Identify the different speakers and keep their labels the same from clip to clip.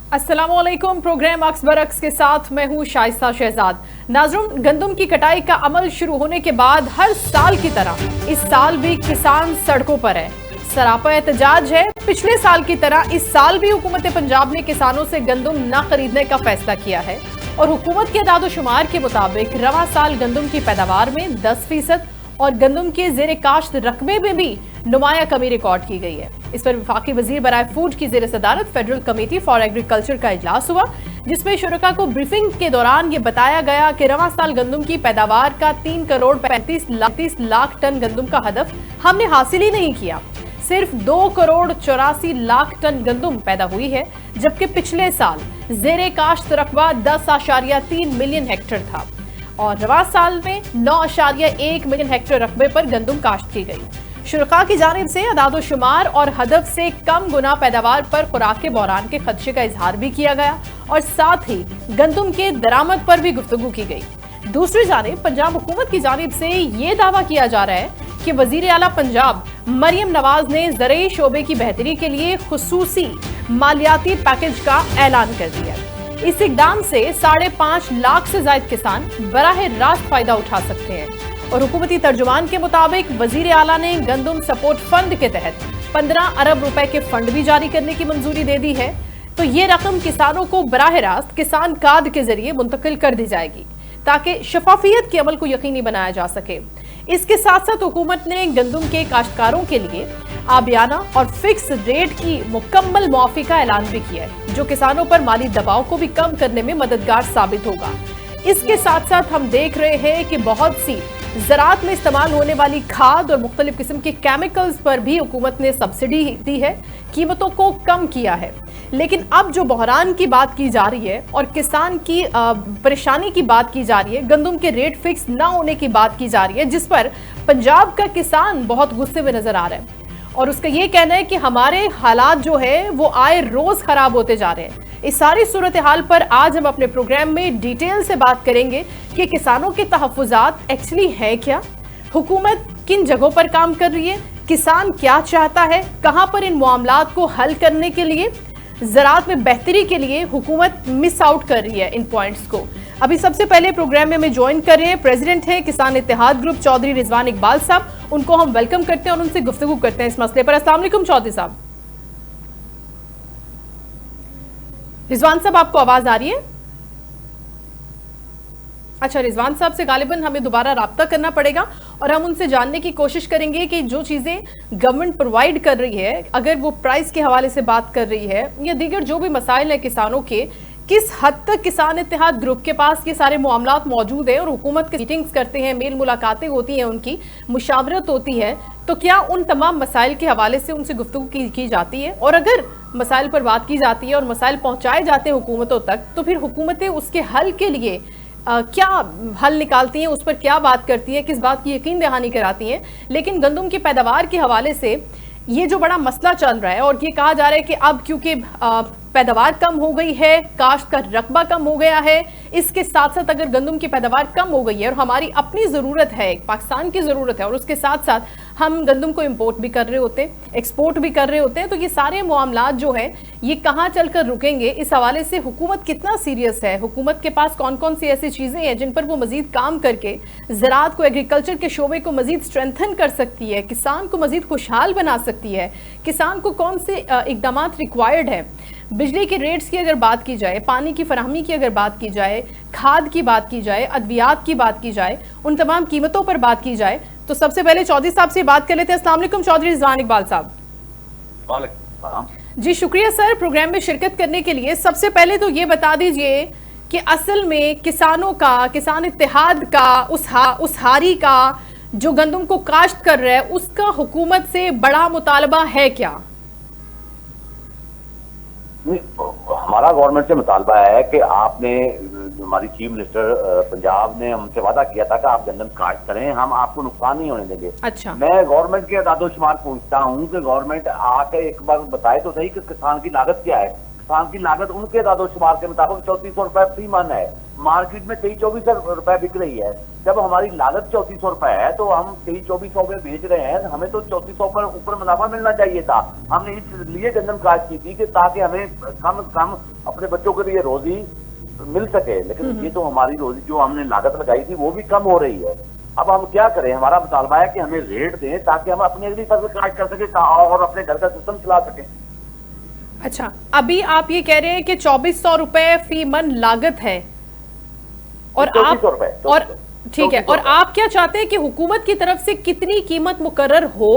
Speaker 1: अस्सलामुअलैकुम। प्रोग्राम अक्स बरक्स के साथ मैं हूं शाइस्ता शहजाद। नाज़रीन, गंदम की कटाई का अमल शुरू होने के बाद हर साल की तरह इस साल भी किसान सड़कों पर है, सरापा एहतजाज है। पिछले साल की तरह इस साल भी हुकूमत पंजाब ने किसानों से गंदम न खरीदने का फैसला किया है और हुकूमत के अदाद-ओ-शुमार के मुताबिक रवा साल गंदम की पैदावार में 10% और गंदम के जेर काश्त रकबे में भी नुमाया कमी रिकॉर्ड की गई है। इस पर वफाकी वजीर बराए फूड की जेर सदारत फेडरल कमेटी फॉर एग्रीकल्चर का इजलास हुआ, जिसमें शुरका को ब्रीफिंग के दौरान ये बताया गया कि रवा साल गंदम की पैदावार का 3 करोड़ 35 लाख टन गंदम का हदफ हमने हासिल ही नहीं किया। सिर्फ 2 करोड़ 84 लाख टन गंदम पैदा हुई है, जबकि पिछले साल जेर काश्त रकबा 10.3 मिलियन हेक्टेयर था और रवा साल में 9.1 मिलियन हेक्टेयर रकबे पर गंदम काश्त की गई। शुरका की जानिब से अदाद-ओ-शुमार और हदफ से कम गुना पैदावार पर खुराक के बहरान के खदशे का इजहार भी किया गया और साथ ही गंदम के दरामद पर भी गुफ्तगू की गई। दूसरी जानिब पंजाब हुकूमत की जानिब से ये दावा किया जा रहा है कि वजीर आला पंजाब मरियम नवाज ने ज़रई शोबे की बेहतरी के लिए खुसूसी मालियाती पैकेज का ऐलान कर दिया। इस इकदाम से 5.5 लाख से ज्यादा किसान बराह रास्त फायदा उठा सकते हैं और हुकूमती तर्जुमान के मुताबिक वजीर आला ने गंदम सपोर्ट फंड के तहत 15 अरब रुपए के फंड भी जारी करने की मंजूरी दे दी है। तो ये रकम किसानों को बराह रास्त किसान कार्ड के जरिए मुंतकिल कर दी जाएगी ताकि शफाफियत के अमल को यकीनी बनाया जा सके। इसके साथ साथ हुकूमत ने गंदम के काश्तकारों के लिए आबियाना और फिक्स रेट की मुकम्मल मुआफी का ऐलान भी किया है, जो किसानों पर माली दबाव को भी कम करने में मददगार साबित होगा। इसके साथ साथ हम देख रहे हैं कि बहुत सी ज़राअत में इस्तेमाल होने वाली खाद और मुख्तलिफ किस्म के केमिकल्स पर भी हुकूमत ने सब्सिडी दी है, कीमतों को कम किया है। लेकिन अब जो बहरान की बात की जा रही है और किसान की परेशानी की बात की जा रही है, गंदम के रेट फिक्स ना होने की बात की जा रही है, जिस पर पंजाब का किसान बहुत गुस्से में नजर आ रहा है और उसका ये कहना है कि हमारे हालात जो है वो आए रोज खराब होते जा रहे हैं। इस सारी सूरत हाल पर आज हम अपने प्रोग्राम में डिटेल से बात करेंगे कि किसानों के तहफ़्फ़ुज़ात एक्चुअली है क्या, हुकूमत किन जगहों पर काम कर रही है, किसान क्या चाहता है, कहां पर इन मामलात को हल करने के लिए, ज़राअत में बेहतरी के लिए हुकूमत मिस आउट कर रही है इन पॉइंट्स को। अभी सबसे पहले प्रोग्राम में हमें ज्वाइन कर रहे हैं प्रेसिडेंट हैं किसान इत्तेहाद ग्रुप चौधरी रिजवान इकबाल साहब। उनको हम वेलकम करते हैं और उनसे गुफ्तगू करते हैं इस मसले पर। अस्सलाम वालेकुम चौधरी साहब। रिजवान साहब, आपको आवाज आ रही है? अच्छा, रिजवान साहब से गालिबन हमें दोबारा राब्ता करना पड़ेगा और हम उनसे जानने की कोशिश करेंगे कि जो चीज़ें गवर्नमेंट प्रोवाइड कर रही है, अगर वो प्राइस के हवाले से बात कर रही है या दीगर जो भी मसाइल हैं किसानों के, किस हद तक किसान इत्तेहाद ग्रुप के पास ये सारे मामलात मौजूद हैं और हुकूमत के मीटिंग्स करते हैं, मेल मुलाकातें होती हैं, उनकी मुशावरत होती है, तो क्या उन तमाम मसाइल के हवाले से उनसे गुफ्तगू की जाती है? और अगर मसाइल पर बात की जाती है और मसाइल पहुँचाए जाते हैं हुकूमतों तक, तो फिर हुकूमतें उसके हल के लिए क्या हल निकालती हैं, उस पर क्या बात करती है, किस बात की यकीन दहानी कराती हैं? लेकिन गंदम की पैदावार के हवाले से ये जो बड़ा मसला चल रहा है और ये कहा जा रहा है कि अब क्योंकि पैदावार कम हो गई है, काश्त का रकबा कम हो गया है, इसके साथ साथ अगर गंदम की पैदावार कम हो गई है और हमारी अपनी ज़रूरत है, पाकिस्तान की ज़रूरत है, और उसके साथ साथ हम गंदम को इंपोर्ट भी कर रहे होते हैं, एक्सपोर्ट भी कर रहे होते हैं, तो ये सारे मामलात जो है ये कहाँ चलकर रुकेंगे? इस हवाले से हुकूमत कितना सीरियस है, हुकूमत के पास कौन कौन सी ऐसी चीज़ें हैं जिन पर वो मज़ीद काम करके ज़राअत को, एग्रीकल्चर के शोबे को मज़ीद स्ट्रेंथन कर सकती है, किसान को मज़ीद खुशहाल बना सकती है, किसान को कौन से इकदाम रिक्वायर्ड है? बिजली के रेट्स की अगर बात की जाए, पानी की फराहमी की अगर बात की जाए, खाद की बात की जाए, अद्वियात की बात की जाए, उन तमाम कीमतों पर बात की जाए, तो सबसे पहले चौधरी साहब से बात कर लेते हैं। अस्सलाम वालेकुम चौधरी रिजवान इकबाल साहब। जी शुक्रिया सर प्रोग्राम में शिरकत करने के लिए। सबसे पहले तो ये बता दीजिए कि असल में किसानों का, किसान इत्तेहाद का, उस हारी का जो गंदम को काश्त कर रहा है, उसका हुकूमत से बड़ा मुतालबा है क्या?
Speaker 2: हमारा गवर्नमेंट से मुतालबा है कि आपने, हमारी चीफ मिनिस्टर पंजाब ने हमसे वादा किया था कि आप गंदम काश्त करें, हम आपको नुकसान नहीं होने देंगे।
Speaker 1: अच्छा,
Speaker 2: मैं गवर्नमेंट के अदाद-ओ-शुमार पूछता हूँ कि गवर्नमेंट आके एक बार बताए तो सही कि किसान की लागत क्या है, नुकसान की लागत उनके दादोशुमार के मुताबिक 3400 रुपए फी मन है। मार्केट में 2300-2400 रुपए बिक रही है। जब हमारी लागत 3400 रुपए है तो हम 2300-2400 में बेच रहे हैं, हमें तो 3400 पर ऊपर मुनाफा मिलना चाहिए था। हमने इसलिए गंदम काश्त की थी कि ताकि हमें कम से कम अपने बच्चों के लिए रोजी मिल सके, लेकिन ये तो हमारी रोजी जो हमने लागत लगाई थी वो भी कम हो रही है। अब हम क्या करें? हमारा मुतालबा है कि हमें रेट दें ताकि हम अपनी अगली फसल काश्त कर सके और अपने घर का सिस्टम चला सके।
Speaker 1: अच्छा, अभी आप ये कह रहे हैं कि 2400 रुपए फी मन लागत है और आप और ठीक है, और आप क्या चाहते हैं कि हुकूमत की तरफ से कितनी कीमत मुकर्रर हो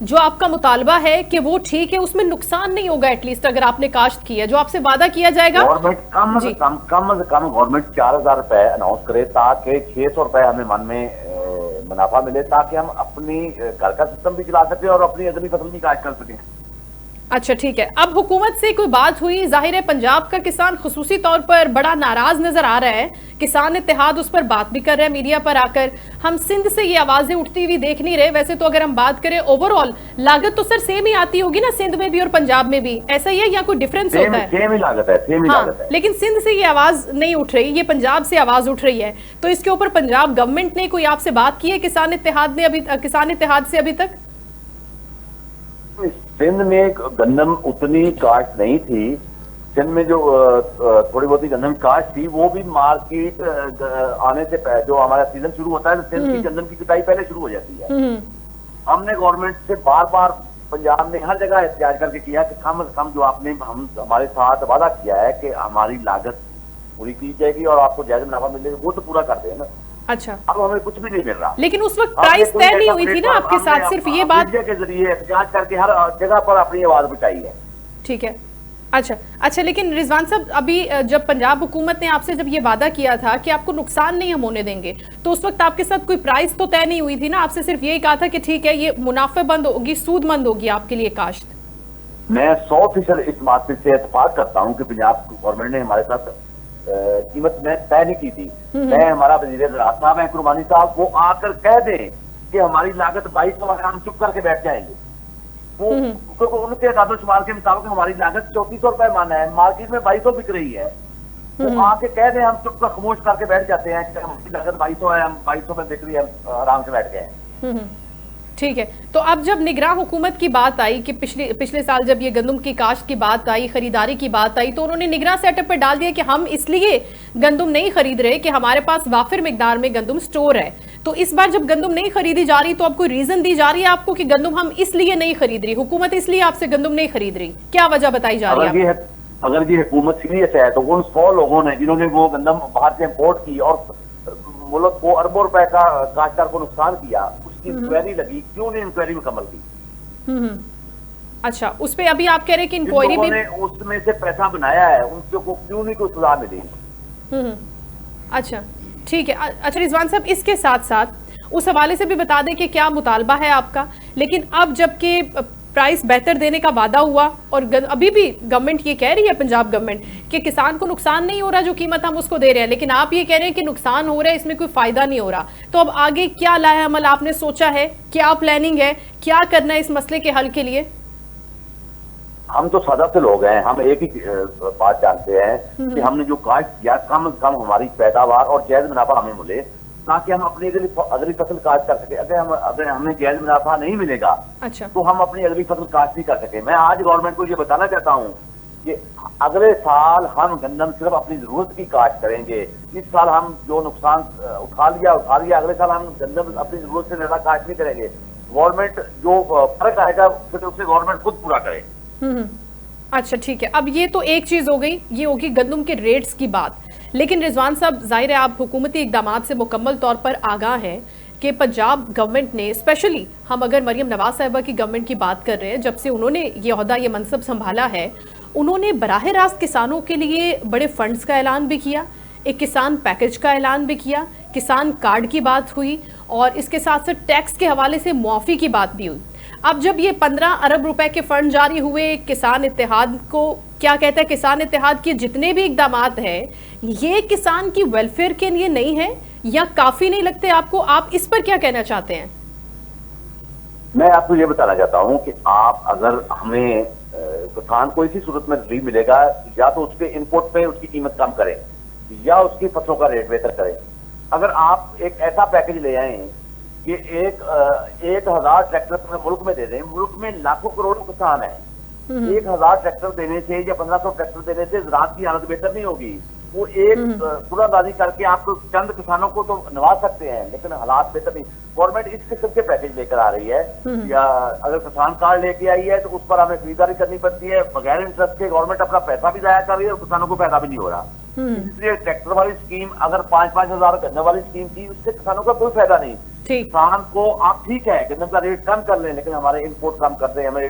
Speaker 1: जो आपका मुतालबा है कि वो ठीक है, उसमें नुकसान नहीं होगा एटलीस्ट अगर आपने काश्त किया, जो आपसे वादा किया जाएगा?
Speaker 2: गवर्नमेंट कम से कम गवर्नमेंट 4000 रुपए अनाउंस करे ताकि 600 रुपए हमें मन में मुनाफा मिले, ताकि हम अपनी घर का सिस्टम भी चला सके और अपनी अगली फसल भी काश्त कर सकें।
Speaker 1: अच्छा ठीक है, अब हुकूमत से कोई बात हुई? जाहिर है पंजाब का किसान खुसूसी तौर पर बड़ा नाराज नजर आ रहा है, किसान इत्तेहाद उस पर बात भी कर रहे हैं मीडिया पर आकर। हम सिंध से ये आवाजें उठती हुई देख नहीं रहे। वैसे तो अगर हम बात करें ओवरऑल लागत तो सर सेम ही आती होगी ना, सिंध में भी और पंजाब में भी, ऐसा ही है या कोई डिफरेंस होता है?
Speaker 2: सेम ही लागत है, सेम ही लागत है।
Speaker 1: लेकिन सिंध से ये आवाज नहीं उठ रही, ये पंजाब से आवाज उठ रही है, तो इसके ऊपर पंजाब गवर्नमेंट ने कोई आपसे बात की है किसान इत्तेहाद से अभी तक?
Speaker 2: सिंध में गंदम उतनी काश्त नहीं थी। सिंध में जो थोड़ी बहुत गंदम काश्त थी वो भी मार्केट आने से पहले, जो हमारा सीजन शुरू होता है तो सिंध की गंदम की कटाई पहले शुरू हो जाती है। हमने गवर्नमेंट से बार बार पंजाब में हर जगह एहतियाज करके किया कि कम से कम जो आपने हमारे साथ वादा किया है कि हमारी लागत पूरी की जाएगी और आपको जायज मुनाफा मिलेगा, वो तो पूरा कर दे ना।
Speaker 1: अच्छा,
Speaker 2: अब हमें कुछ भी नहीं मिल रहा।
Speaker 1: लेकिन उस वक्त प्राइस तय नहीं हुई थी ना आपके साथ, सिर्फ ये बात
Speaker 2: के जरिए एहतियाज करके हर जगह पर अपनी आवाज उठाई है।
Speaker 1: ठीक है, अच्छा, लेकिन रिजवान साहब अभी जब पंजाब हुकूमत ने आपसे जब ये वादा किया था कि आपको नुकसान नहीं हम होने देंगे, तो उस वक्त आपके साथ कोई प्राइस तो तय नहीं हुई थी ना? आपसे सिर्फ यही कहा था कि ठीक है ये मुनाफेबंद होगी, सूदमंद होगी आपके लिए काश्त। मैं
Speaker 2: 100% इस बात से इत्तेफाक करता हूँ कि पंजाब गवर्नमेंट ने हमारे साथ कीमत में तय नहीं की थी। मैं हमारा वज़ीर ज़राअत साहब हैं कुरबानी साहब, वो आकर कह दें कि हमारी लागत 2200 है, हम चुप करके बैठ जाएंगे। वो उनके दादोशुमार के मुताबिक हमारी लागत 3400 रुपए माना है, मार्केट में 2200 बिक रही है। वो आके कह दें, हम चुप कर खामोश करके बैठ जाते हैं कि हमारी लागत 2200 है, हम 2200 में बिक रही है, आराम से बैठ गए।
Speaker 1: ठीक है, तो अब जब निगरां हुकूमत की बात आई कि पिछले साल जब ये गंदम की काश्त की बात आई, खरीदारी की बात आई, तो उन्होंने निगरां सेटअप पर डाल दिया कि हम इसलिए गंदम नहीं खरीद रहे कि हमारे पास वाफिर मिकदार में गंदम स्टोर है। तो इस बार जब गंदम नहीं खरीदी जा रही तो अब कोई रीजन दी जा रही है आपको कि गंदम हम इसलिए नहीं खरीद रही, हुकूमत इसलिए आपसे गंदम नहीं खरीद रही, क्या वजह बताई जा रही है?
Speaker 2: अगर ये हुकूमत सीरियस है तो उन 100 लोगों ने जिन्होंने वो गंदम बाहर से इम्पोर्ट की और मुल्क को अरबों रुपए का काश्तकार को नुकसान किया, उसकी इंक्वायरी लगी, क्यों नहीं इंक्वायरी मुकम्मल की?
Speaker 1: अच्छा, उस पे अभी आप कह रहे हैं कि इंक्वायरी भी
Speaker 2: उसमें से पैसा बनाया है, उनको क्यों नहीं कोई सजा मिली?
Speaker 1: अच्छा ठीक है। अच्छा रिजवान साहब, इसके साथ साथ उस हवाले से भी बता दें कि क्या मुतालबा है आपका, लेकिन अब जबकि प्राइस बेहतर देने का वादा हुआ और अभी भी गवर्नमेंट ये कह रही है, पंजाब गवर्नमेंट, कि किसान को नुकसान नहीं हो रहा जो कीमत हम उसको दे रहे हैं, लेकिन आप ये कह रहे हैं कि नुकसान हो रहा है, इसमें कोई फायदा नहीं हो रहा, तो अब आगे क्या लाया अमल आपने सोचा है, क्या प्लानिंग है, क्या करना है इस मसले के हल के लिए?
Speaker 2: हम तो सादा से लोग हैं, हम एक ही बात जानते हैं कि हमने जो काश्त किया कम से कम हमारी पैदावार और जायज मुनाफा हमें मिले, ताकि हम अपनी अगली फसल काश्त कर सके। अगर हमें जायज मुनाफा नहीं मिलेगा
Speaker 1: अच्छा,
Speaker 2: तो हम अपनी अगली फसल काश्त नहीं कर सके। मैं आज गवर्नमेंट को ये बताना चाहता हूँ कि अगले साल हम गंदम सिर्फ अपनी जरूरत की काश्त करेंगे। इस साल हम जो नुकसान उठा लिया, अगले साल हम गंदम अपनी जरूरत से ज्यादा काश्त नहीं करेंगे। गवर्नमेंट जो फर्क आएगा उससे गवर्नमेंट खुद पूरा करे।
Speaker 1: अच्छा ठीक है, अब ये तो एक चीज हो गई, ये होगी गंदम के रेट्स की बात, लेकिन रिजवान साहब जाहिर है आप हुकूमती इकदाम से मुकम्मल तौर पर आगाह हैं कि पंजाब गवर्नमेंट ने, स्पेशली हम अगर मरियम नवाज साहिबा की गवर्नमेंट की बात कर रहे हैं, जब से उन्होंने ये ओहदा, ये मनसब संभाला है, उन्होंने बराह रास्त किसानों के लिए बड़े फंड्स का ऐलान भी किया, एक किसान पैकेज का ऐलान भी किया, किसान कार्ड की बात हुई और इसके साथ साथ टैक्स के हवाले से मुआफ़ी की बात भी हुई। अब जब ये 15 अरब रुपए के फंड जारी हुए, किसान इत्तेहाद को क्या कहता है, किसान इत्तेहाद के जितने भी इकदाम हैं, ये किसान की वेलफेयर के लिए नहीं है या काफी नहीं लगते आपको? आप इस पर क्या कहना चाहते हैं?
Speaker 2: मैं आपको ये बताना चाहता हूं कि आप अगर हमें किसान को इसी सूरत में रिलीफ मिलेगा, या तो उसके इनपुट पे उसकी कीमत कम करें या उसकी फसलों का रेट बेहतर करें। अगर आप एक ऐसा पैकेज ले आए कि 1,000 ट्रैक्टर पूरे मुल्क में दे दें, मुल्क में लाखों करोड़ों किसान है, 1,000 ट्रैक्टर देने से या 1,500 ट्रैक्टर देने से ज़राअत की हालत बेहतर नहीं होगी। वो एक पूरादारी करके आप तो चंद किसानों को तो नवाज सकते हैं, लेकिन हालात बेहतर नहीं। गवर्नमेंट इस किस्म के पैकेज लेकर आ रही है, या अगर किसान कार्ड लेके आई है तो उस पर हमें खरीदारी करनी पड़ती है बगैर इंटरेस्ट के। गवर्नमेंट अपना पैसा भी जाया कर रही है और किसानों को पैसा भी नहीं हो रहा। इसलिए ट्रैक्टर वाली स्कीम अगर 5-5 हजार गन्ने वाली स्कीम थी, उससे किसानों का कोई फायदा नहीं। किसान को आप ठीक है गन्ने का रेट कम कर लें, लेकिन हमारे इनपुट कम कर दें, हमें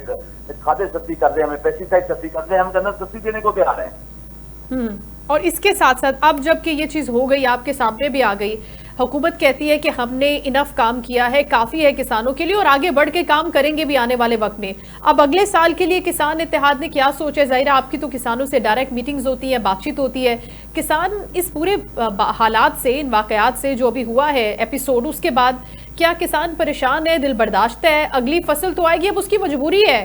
Speaker 2: खाद्य सस्ती कर दें, हमें पेस्टिसाइड सस्ती कर दें, हम गन्ना सस्ती देने को तैयार हैं।
Speaker 1: और इसके साथ साथ अब जबकि ये चीज़ हो गई, आपके सामने भी आ गई, हुकूमत कहती है कि हमने इनफ काम किया है, काफ़ी है किसानों के लिए और आगे बढ़ के काम करेंगे भी आने वाले वक्त में। अब अगले साल के लिए किसान इत्तेहाद ने क्या सोचा है? ज़ाहिर है आपकी तो किसानों से डायरेक्ट मीटिंग्स होती है, बातचीत होती है। किसान इस पूरे हालात से, इन वाकयात से जो भी हुआ है एपिसोड, उसके बाद क्या किसान परेशान है, दिल बर्दाश्त है? अगली फसल तो आएगी, अब उसकी मजबूरी है,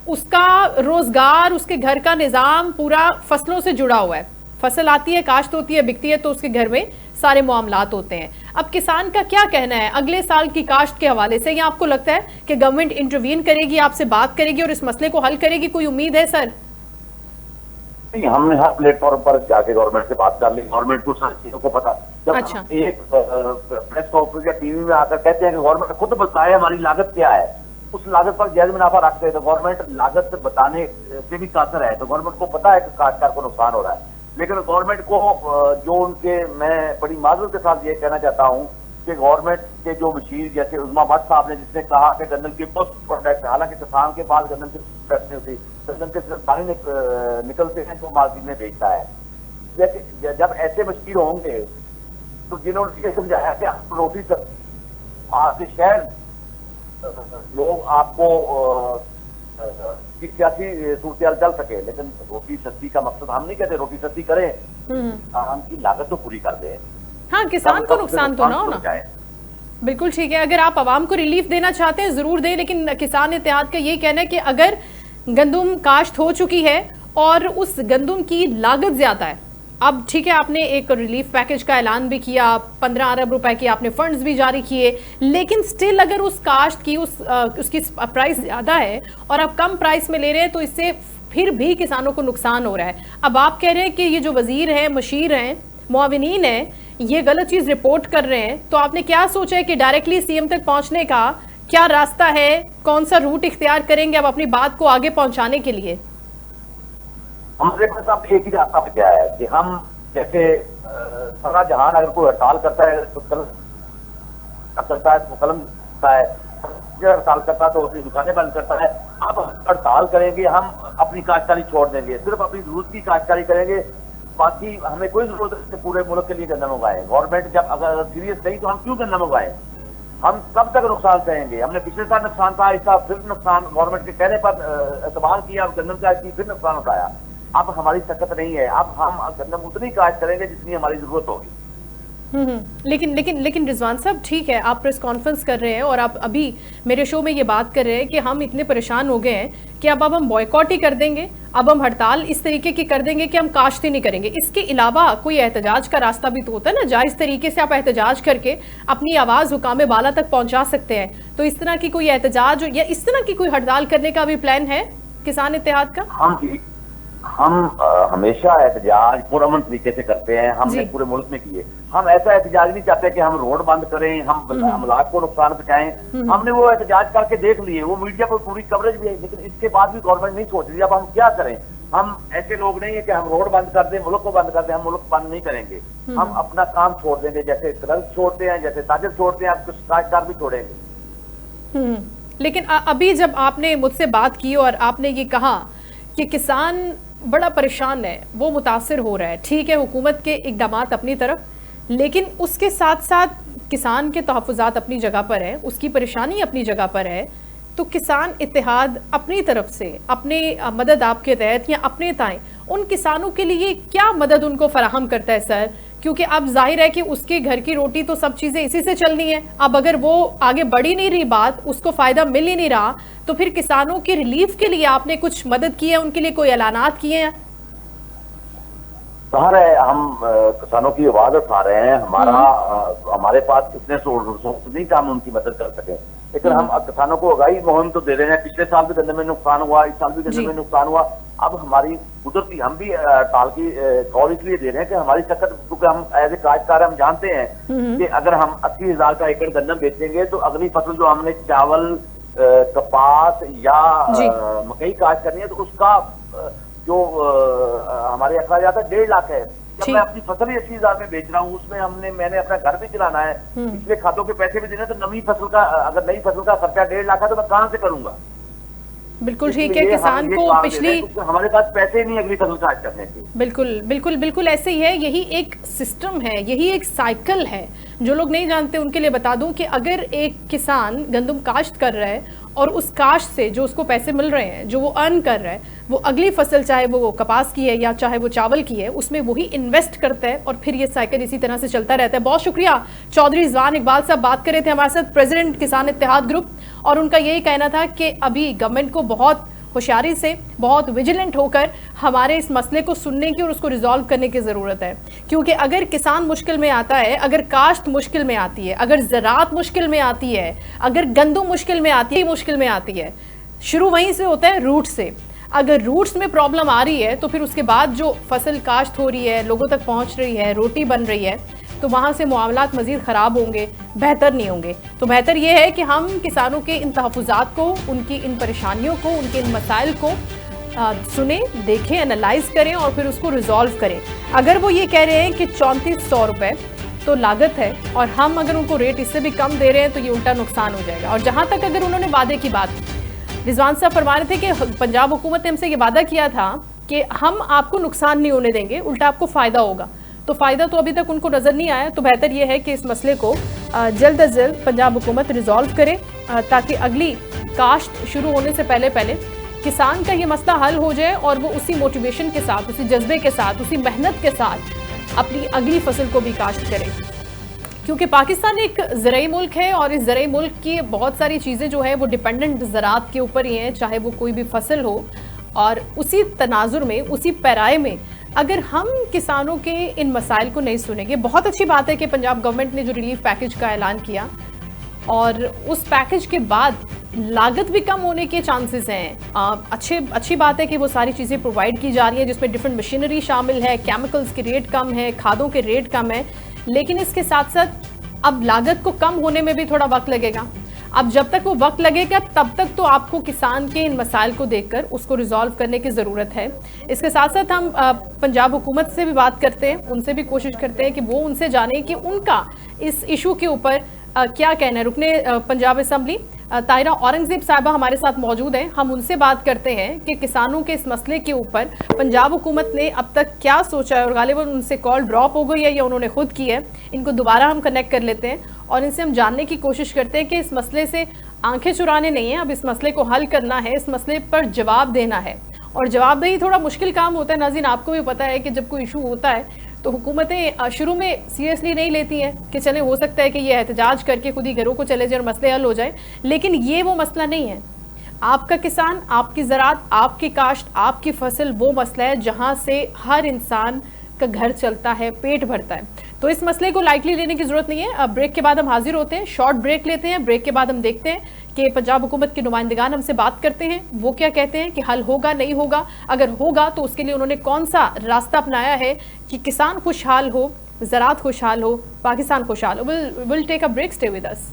Speaker 1: उसका रोजगार, उसके घर का निज़ाम पूरा फसलों से जुड़ा हुआ है। फसल आती है, काश्त होती है, बिकती है, तो उसके घर में सारे मामलात होते हैं। अब किसान का क्या कहना है अगले साल की काश्त के हवाले से? या आपको लगता है कि गवर्नमेंट इंटरवीन करेगी, आपसे बात करेगी और इस मसले को हल करेगी? कोई उम्मीद है सर?
Speaker 2: नहीं, हमने हर प्लेटफॉर्म पर जाके गवर्नमेंट से बात कर ली। गवर्नमेंट को सारी चीजों को पता। जब
Speaker 1: अच्छा।
Speaker 2: एक प्रेस कॉन्फ्रेंस या टीवी में आकर कहते हैं कि गवर्नमेंट खुद बताए हमारी लागत क्या है, उस लागत पर जायज मुनाफा रखते हैं, तो गवर्नमेंट लागत बताने से भी कातर है। तो गवर्नमेंट को पता है कि काश्तकार को नुकसान हो रहा है, लेकिन गवर्नमेंट को जो उनके, मैं बड़ी माजूर के साथ ये कहना चाहता हूँ कि गवर्नमेंट के जो मशीर जैसे उस्मा भट्ट साहब ने, जिसने कहा कि गंदम के पोस्ट प्रोडक्ट, हालांकि किसान के पास गंदम की प्रोडक्ट नहीं होती, गंदम के सिर्फ दाने निकलते हैं जो मार्केट में बेचता है। जैसे जब ऐसे मशीर होंगे तो जिन्होंने ये समझाया कि आप रोटी आपके शहर लोग आपको सियासी सूरत चल सके, लेकिन रोटी सस्ती का मकसद हम नहीं कहते रोटी सस्ती करें, हमकी लागत तो पूरी कर दें।
Speaker 1: हाँ, किसान को नुकसान तो ना हो ना। बिल्कुल ठीक है, अगर आप आवाम को रिलीफ देना चाहते हैं जरूर दें, लेकिन किसान इत्तेहाद का ये कहना है कि अगर गंदुम काश्त हो चुकी है और उस गंदुम की लागत ज्यादा है, अब ठीक है आपने एक रिलीफ पैकेज का ऐलान भी किया, 15 अरब रुपए की आपने फंड्स भी जारी किए, लेकिन स्टिल अगर उस काश्त की उसकी प्राइस ज्यादा है और आप कम प्राइस में ले रहे हैं तो इससे फिर भी किसानों को नुकसान हो रहा है। अब आप कह रहे हैं कि ये जो वजीर हैं, मशीर हैं, मुआविनीन हैं, ये गलत चीज रिपोर्ट कर रहे हैं, तो आपने क्या सोचा है कि डायरेक्टली सीएम तक पहुंचने का क्या रास्ता है, कौन सा रूट इख्तियार करेंगे अब अपनी बात को आगे पहुंचाने के लिए?
Speaker 2: हमारे पास अब एक ही रास्ता बचा है कि हम जैसे सारा जहान अगर कोई हड़ताल करता है तो कलम करता है, तो कलम करता है, हड़ताल करता है तो अपनी दुकानें बंद करता है। अब हड़ताल करेंगे, हम अपनी काश्तकारी छोड़ देंगे, सिर्फ अपनी जरूरत की काश्तकारी करेंगे, बाकी हमें कोई जरूरत है पूरे मुल्क के लिए गन्ना मंगवाएं। गवर्नमेंट जब अगर सीरियस नहीं तो हम क्यों गन्ना मंगवाएं? हम कब तक नुकसान सहेंगे? हमने पिछले साल नुकसान था, इस साल फिर नुकसान गवर्नमेंट के कहने पर इस्तेमाल किया और गन्ना का फिर नुकसान उठाया। अब हमारी ताकत नहीं है, अब हम गन्ना उतनी काश्त करेंगे जितनी हमारी जरूरत होगी।
Speaker 1: लेकिन रिजवान साहब, ठीक है आप प्रेस कॉन्फ्रेंस कर रहे हैं और आप अभी मेरे शो में ये बात कर रहे हैं कि हम इतने परेशान हो गए हैं कि अब हम बॉयकॉट ही कर देंगे, अब हम हड़ताल इस तरीके की कर देंगे कि हम काश्त ही नहीं करेंगे। इसके अलावा कोई एहतजाज का रास्ता भी तो होता है ना, जायज़ तरीके से आप एहतजाज करके अपनी आवाज़ हुकाम बाला तक पहुँचा सकते हैं। तो इस तरह की कोई एहतजाज या इस तरह की कोई हड़ताल करने का भी प्लान है किसान इत्तेहाद का?
Speaker 2: हम हमेशा एहतजाज पुरअमन तरीके से करते हैं, हमने पूरे मुल्क में किए। हम ऐसा एहतजाज नहीं चाहते कि हम रोड बंद करें, हम अमलाक को नुकसान पहुंचाएं। हमने वो एहतजाज करके देख लिए, वो मीडिया पर पूरी कवरेज भी है, लेकिन इसके बाद भी गवर्नमेंट नहीं सोच रही अब हम क्या करें। हम ऐसे लोग नहीं है कि हम रोड बंद कर दें, मुल्क को बंद कर दें, हम मुल्क बंद नहीं करेंगे। हम अपना काम छोड़ देंगे, जैसे क्लर्क छोड़ते हैं, जैसे ताजर छोड़ते हैं, कुछ काश्तकार भी छोड़ेंगे।
Speaker 1: लेकिन अभी जब आपने मुझसे बात की और आपने ये कहा कि किसान बड़ा परेशान है, वो मुतासिर हो रहा है, ठीक है हुकूमत के इक़दामात अपनी तरफ, लेकिन उसके साथ साथ किसान के तहफ़्फ़ुज़ात अपनी जगह पर है, उसकी परेशानी अपनी जगह पर है, तो किसान इत्तेहाद अपनी तरफ से अपने मदद आपके तहत या अपने ताएं उन किसानों के लिए क्या मदद उनको फराहम करता है सर, क्योंकि अब जाहिर है कि उसके घर की रोटी तो सब चीजें इसी से चलनी है। अब अगर वो आगे बढ़ ही नहीं रही बात, उसको फायदा मिल ही नहीं रहा, तो फिर किसानों के रिलीफ के लिए आपने कुछ मदद की है, उनके लिए कोई ऐलानात किए हैं?
Speaker 2: कहाँ रहे हम किसानों की आवाज उठा रहे हैं। हमारे पास इतने रिसोर्स नहीं कि हम उनकी मदद कर सकें, लेकिन हम किसानों को आगाही मुहिम तो दे रहे हैं। पिछले साल भी गन्ने में नुकसान हुआ, इस साल भी गन्ने में नुकसान हुआ। अब हमारी कुदरती हम भी ताल की कॉल इसलिए दे रहे हैं कि हमारी शक्कर, क्योंकि हम एज ए काश्तकार हम जानते हैं कि अगर हम 80,000 का एकड़ गन्ना बेचेंगे तो अगली फसल जो हमने चावल, कपास या मकई काश्त करनी है तो उसका जो हमारे अखराजात है 1.5 लाख है। जब मैं अपनी फसल ही 80,000 में बेच रहा हूँ, उसमें मैंने अपना घर भी चलाना है, इसलिए खातों के पैसे भी देने, तो नई फसल का खर्चा 1.5 लाख है तो मैं कहाँ से करूंगा?
Speaker 1: बिल्कुल ठीक है। किसान को पिछली
Speaker 2: हमारे पास पैसे नहीं अगली फसल काश्त करने के।
Speaker 1: बिल्कुल बिल्कुल बिल्कुल ऐसे ही है। यही एक सिस्टम है, यही एक साइकिल है। जो लोग नहीं जानते उनके लिए बता दूं कि अगर एक किसान गंदम काश्त कर रहा है और उस काश्त से जो उसको पैसे मिल रहे हैं, जो वो अर्न कर रहा है, वो अगली फसल चाहे वो कपास की है या चाहे वो चावल की है, उसमें वही इन्वेस्ट करता है और फिर ये साइकिल इसी तरह से चलता रहता है। बहुत शुक्रिया। चौधरी रिजवान इकबाल साहब बात कर रहे थे हमारे साथ, प्रेसिडेंट किसान इत्तेहाद ग्रुप, और उनका यही कहना था कि अभी गवर्नमेंट को बहुत होशियारी से, बहुत विजिलेंट होकर हमारे इस मसले को सुनने की और उसको रिजॉल्व करने की ज़रूरत है। क्योंकि अगर किसान मुश्किल में आता है, अगर काश्त मुश्किल में आती है, अगर ज़राअत मुश्किल में आती है, अगर गंदम मुश्किल में आती है, शुरू वहीं से होता है, रूट से। अगर रूट्स में प्रॉब्लम आ रही है तो फिर उसके बाद जो फसल काश्त हो रही है, लोगों तक पहुँच रही है, रोटी बन रही है, तो वहाँ से मामलात मज़ीद ख़राब होंगे, बेहतर नहीं होंगे। तो बेहतर ये है कि हम किसानों के इन तहफ़्फ़ुज़ात को, उनकी इन परेशानियों को, उनके इन मसाइल को सुने, देखें, एनालाइज करें और फिर उसको रिजॉल्व करें। अगर वो ये कह रहे हैं कि 3400 रुपये तो लागत है और हम अगर उनको रेट इससे भी कम दे रहे हैं तो ये उल्टा नुकसान हो जाएगा। और जहाँ तक अगर उन्होंने वादे की बात, रिजवान साहब फरमा रहे थे कि पंजाब हुकूमत ने हमसे ये वादा किया था कि हम आपको नुकसान नहीं होने देंगे, उल्टा आपको फ़ायदा होगा। तो फ़ायदा तो अभी तक उनको नज़र नहीं आया। तो बेहतर यह है कि इस मसले को जल्द अज जल्द पंजाब हुकूमत रिजॉल्व करे, ताकि अगली काश्त शुरू होने से पहले पहले किसान का ये मसला हल हो जाए और वो उसी मोटिवेशन के साथ, उसी जज्बे के साथ, उसी मेहनत के साथ अपनी अगली फसल को भी काश्त करे। क्योंकि पाकिस्तान एक ज़राई मुल्क है और इस ज़राई मुल्क की बहुत सारी चीज़ें जो है वो डिपेंडेंट ज़राअत के ऊपर ही हैं, चाहे वो कोई भी फसल हो। और उसी तनाजुर में, उसी पैराए में अगर हम किसानों के इन मसाइल को नहीं सुनेंगे, बहुत अच्छी बात है कि पंजाब गवर्नमेंट ने जो रिलीफ पैकेज का ऐलान किया और उस पैकेज के बाद लागत भी कम होने के चांसेस हैं। अच्छी बात है कि वो सारी चीज़ें प्रोवाइड की जा रही हैं, जिसमें डिफरेंट मशीनरी शामिल है, केमिकल्स के रेट कम है, खादों के रेट कम है। लेकिन इसके साथ साथ अब लागत को कम होने में भी थोड़ा वक्त लगेगा। अब जब तक वो वक्त लगेगा तब तक तो आपको किसान के इन मसाइल को देखकर उसको रिजॉल्व करने की ज़रूरत है। इसके साथ साथ हम पंजाब हुकूमत से भी बात करते हैं, उनसे भी कोशिश करते हैं कि वो उनसे जाने कि उनका इस इशू के ऊपर क्या कहना है। रुकने पंजाब असम्बली ताहिरा औरंगजेब साहिबा हमारे साथ मौजूद हैं, हम उनसे बात करते हैं कि किसानों के इस मसले के ऊपर पंजाब हुकूमत ने अब तक क्या सोचा है, और गालिबन उनसे कॉल ड्रॉप हो गई है या उन्होंने खुद की है। इनको दोबारा हम कनेक्ट कर लेते हैं और इनसे हम जानने की कोशिश करते हैं कि इस मसले से आंखें चुराने नहीं है, अब इस मसले को हल करना है, इस मसले पर जवाब देना है। और जवाबदेही थोड़ा मुश्किल काम होता है नाज़रीन, आपको भी पता है कि जब कोई इशू होता है तो हुकूमतें शुरू में सीरियसली नहीं लेती हैं कि चले हो सकता है कि ये एहतजाज करके खुद ही घरों को चले जाए और मसले हल हो जाए। लेकिन ये वो मसला नहीं है। आपका किसान, आपकी ज़राअत, आपकी काश्त, आपकी फसल वो मसला है जहाँ से हर इंसान का घर चलता है, पेट भरता है। तो इस मसले को लाइटली लेने की जरूरत नहीं है। अब ब्रेक के बाद हम हाजिर होते हैं, शॉर्ट ब्रेक लेते हैं। ब्रेक के बाद हम देखते हैं कि पंजाब हुकूमत के नुमाइंदगान हमसे बात करते हैं, वो क्या कहते हैं कि हल होगा नहीं होगा, अगर होगा तो उसके लिए उन्होंने कौन सा रास्ता अपनाया है कि किसान खुशहाल हो, ज़राअत खुशहाल हो, पाकिस्तान खुशहाल हो। Will take a break, stay with us.